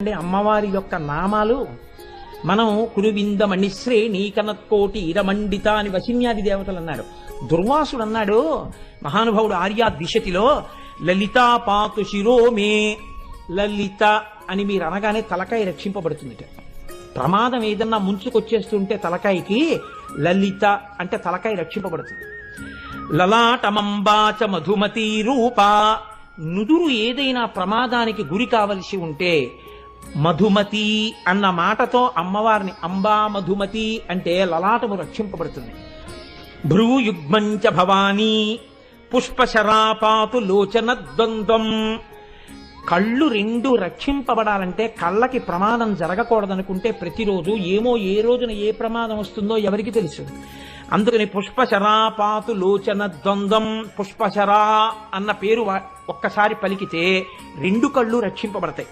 అంటే అమ్మవారి యొక్క నామాలు మనం కురువింద మణిశ్రేణి కనత్కోటి ఇరమండిత అని వశిన్యాది దేవతలు అన్నాడు. దుర్వాసుడు అన్నాడు మహానుభావుడు ఆర్యా దిశతిలో, లలితా పాతు శిరోమే. లలిత అని మీరు అనగానే తలకాయ రక్షింపబడుతుంది. ప్రమాదం ఏదన్నా ముంచుకొచ్చేస్తుంటే తలకాయకి లలిత అంటే తలకాయ రక్షింపబడుతుంది. లలాటమంబాచ మధుమతి రూప. నుదురు ఏదైనా ప్రమాదానికి గురి కావలసి ఉంటే మధుమతి అన్న మాటతో అమ్మవారిని అంబా మధుమతి అంటే లలాటము రక్షింపబడుతుంది. భ్రూయుగ్మంచ భవానీ పుష్పశరాపాతు లోచన ద్వంద్వం. కళ్ళు రెండు రక్షింపబడాలంటే కళ్ళకి ప్రమాదం జరగకూడదనుకుంటే ప్రతిరోజు ఏమో ఏ రోజున ఏ ప్రమాదం వస్తుందో ఎవరికి తెలుసు. అందుకని పుష్పశరాపాతు లోచన ద్వంద్వం. పుష్పశరా అన్న పేరు ఒక్కసారి పలికితే రెండు కళ్ళు రక్షింపబడతాయి.